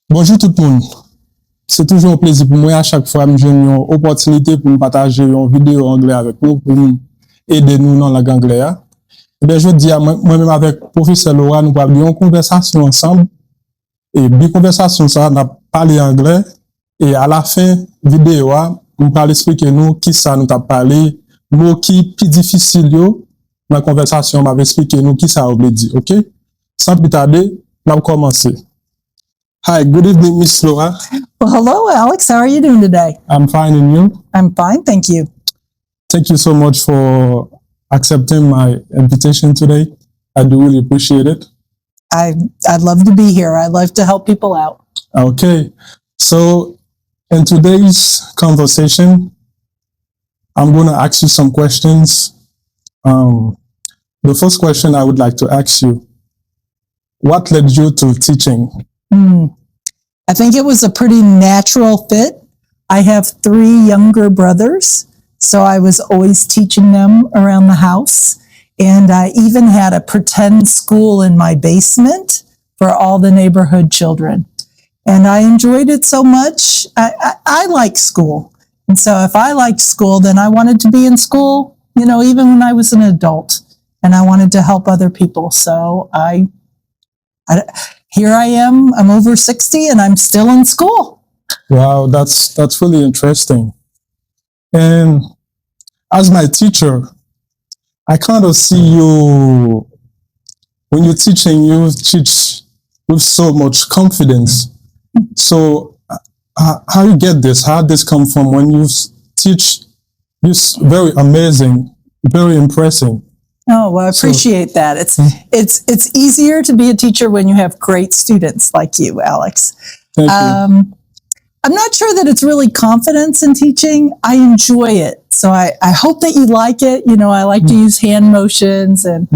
Bonjour tout le monde. C'est toujours un plaisir pour moi à chaque fois que j'ai une opportunité pour me partager une vidéo anglais avec nous, pour nous aider nous dans la langue anglaise. Eh bien, je dis à moi-même avec le professeur Laura, nous avons une conversation ensemble. Et bien, conversation, ça, on a parlé anglais. Et à la fin vidéo, nous allons expliquer nous qui ça nous a parlé, mots qui plus difficile dans la conversation, on va expliquer nous qui ça veut dire, ok? Sans plus tarder, on va commencer. Hi, good evening, Miss Laura. Well, hello, Alex. How are you doing today? I'm fine, and you? I'm fine, thank you. Thank you so much for accepting my invitation today. I do really appreciate it. I'd love to be here. I love to help people out. Okay, so in today's conversation, I'm going to ask you some questions. The first question I would like to ask you, what led you to teaching? I think it was a pretty natural fit. I have 3 younger brothers, so I was always teaching them around the house. And I even had a pretend school in my basement for all the neighborhood children. And I enjoyed it so much. I like school. And so if I liked school, then I wanted to be in school, you know, even when I was an adult. And I wanted to help other people. So here I am, I'm over 60 and I'm still in school. Wow, that's really interesting. And as my teacher, I kind of see you, when you're teaching, you teach with so much confidence. So how you get this? How did this come from when you teach? You're very amazing, very impressive. Oh, well, I appreciate that. It's easier to be a teacher when you have great students like you, Alex. Thank you. I'm not sure that it's really confidence in teaching. I enjoy it. So I hope that you like it. You know, I like to use hand motions and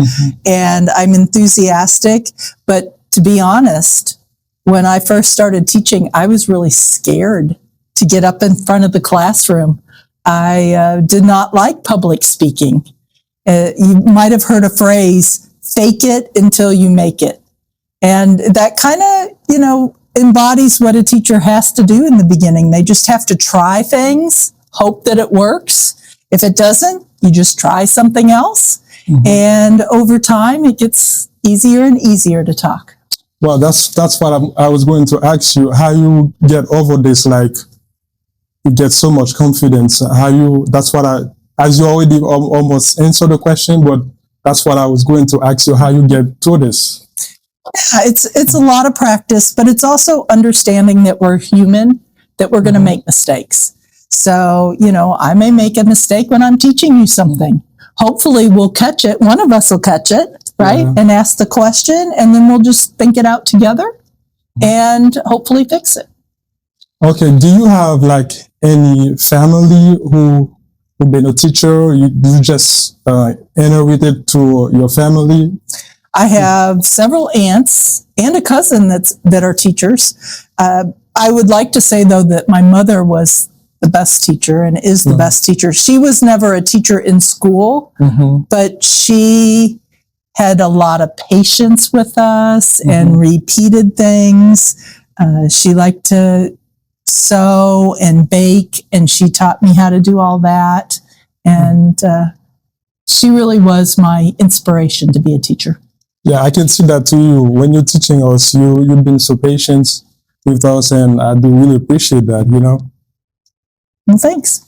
I'm enthusiastic. But to be honest, when I first started teaching, I was really scared to get up in front of the classroom. I did not like public speaking. You might have heard a phrase, fake it until you make it. And that kind of, you know, embodies what a teacher has to do in the beginning. They just have to try things, hope that it works. If it doesn't, you just try something else. And over time, it gets easier and easier to talk. Well, that's what I was going to ask you, how you get over this, like you get so much confidence, as you already almost answered the question, but that's what I was going to ask you, how you get through this. Yeah, it's a lot of practice, but it's also understanding that we're human, that we're going to make mistakes. So, you know, I may make a mistake when I'm teaching you something. Hopefully we'll catch it. One of us will catch it, right? And ask the question, and then we'll just think it out together and hopefully fix it. Okay. Do you have like any family who been a teacher? You just inherited to your family? I have several aunts and a cousin that are teachers. I would like to say, though, that my mother was the best teacher and is the best teacher. She was never a teacher in school, but she had a lot of patience with us and repeated things. She liked to sew and bake, and she taught me how to do all that. And she really was my inspiration to be a teacher. Yeah, I can see that to you. When you're teaching us, you've been so patient with us, and I do really appreciate that, you know? Well, thanks.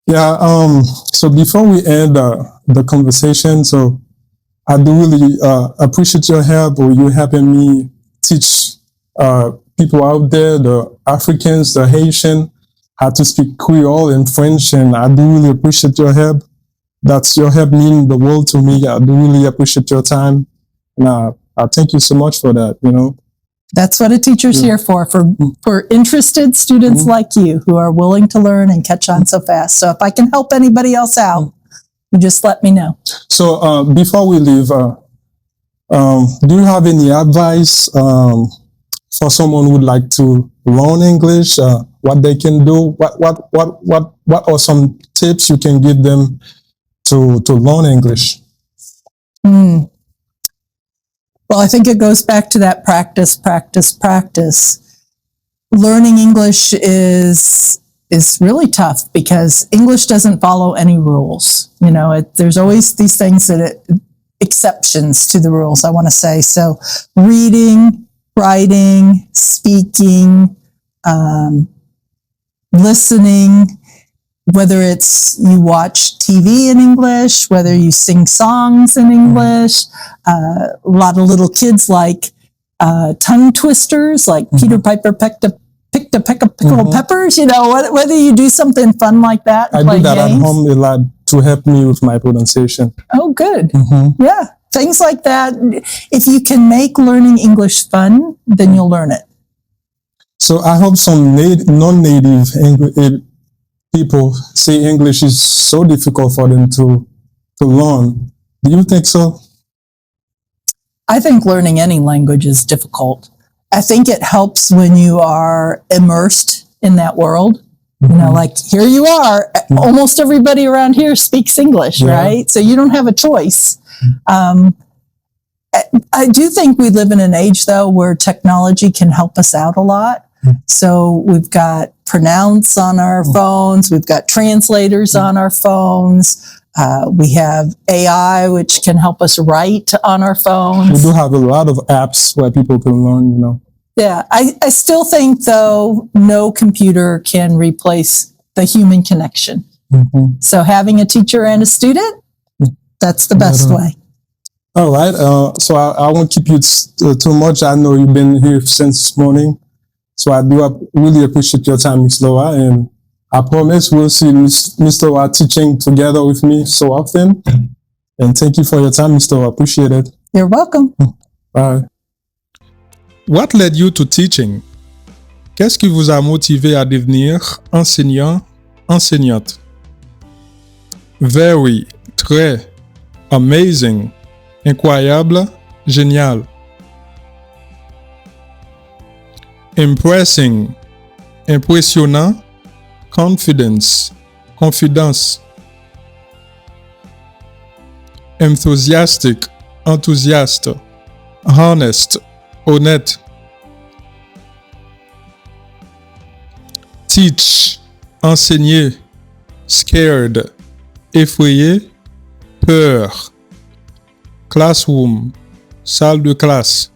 Yeah, so before we end the conversation, so I do really appreciate your help, or you helping me teach people out there, the Africans, the Haitian, how to speak Creole and French, and I do really appreciate your help. That's your help mean the world to me. I do really appreciate your time. And I thank you so much for that, you know. That's what a teacher's here for interested students like you who are willing to learn and catch on so fast. So if I can help anybody else out, you just let me know. So before we leave, do you have any advice for someone who would like to learn English? What they can do? What are some tips you can give them to learn English? Well, I think it goes back to that practice, practice, practice. Learning English is really tough because English doesn't follow any rules. You know, there's always these things exceptions to the rules, I want to say. So reading, writing, speaking, listening, whether it's you watch TV in English, whether you sing songs in English, a lot of little kids like tongue twisters, like Peter Piper picked a peck of pickled peppers, you know, whether you do something fun like that. I do that at home a lot to help me with my pronunciation. Oh, good. Yeah. Things like that. If you can make learning English fun, then you'll learn it. So I hope some non-native people say English is so difficult for them to learn. Do you think so? I think learning any language is difficult. I think it helps when you are immersed in that world. You know, like here you are, almost everybody around here speaks English, right? So you don't have a choice. I do think we live in an age, though, where technology can help us out a lot. So we've got Pronounce on our phones. We've got translators on our phones. We have AI, which can help us write on our phones. We do have a lot of apps where people can learn, you know. Yeah, I still think, though, no computer can replace the human connection. So having a teacher and a student, that's the best way. All right. So I won't keep you too much. I know you've been here since this morning. So I do really appreciate your time, Ms. Laura. And I promise we'll see Mr. Laura teaching together with me so often. And thank you for your time, Mr. Laura. Appreciate it. You're welcome. Bye. What led you to teaching? Qu'est-ce qui vous a motivé à devenir enseignant, enseignante? Very, très, amazing, incroyable, génial. Impressing, impressionnant, confidence, confidence. Enthusiastic, enthousiaste, honest, honnête. Teach, enseigner, scared, effrayé, peur. Classroom, salle de classe.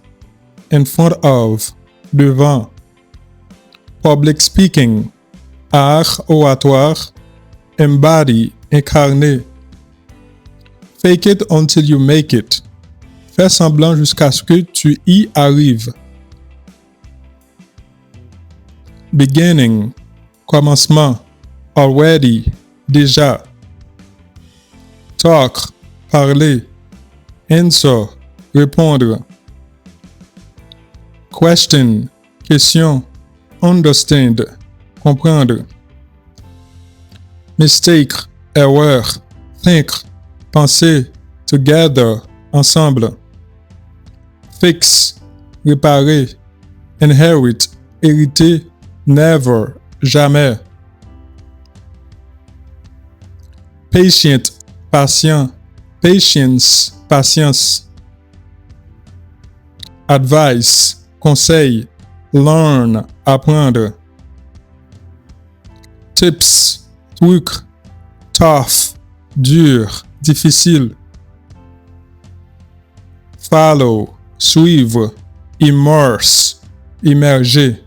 In front of, devant. Public speaking, art oratoire. Embody, incarner. Fake it until you make it. Fais semblant jusqu'à ce que tu y arrives. Beginning, commencement. Already, déjà. Talk, parler. Answer, répondre. Question, question. Understand, comprendre. Mistake, erreur. Think, penser. Together, ensemble. Fix, réparer. Inherit, hériter. Never, jamais. Patient, patient. Patience, patience. Advice, conseil. Learn, apprendre. Tips, truc. Tough, dur, difficile. Follow, suivre. Immerse, immerger.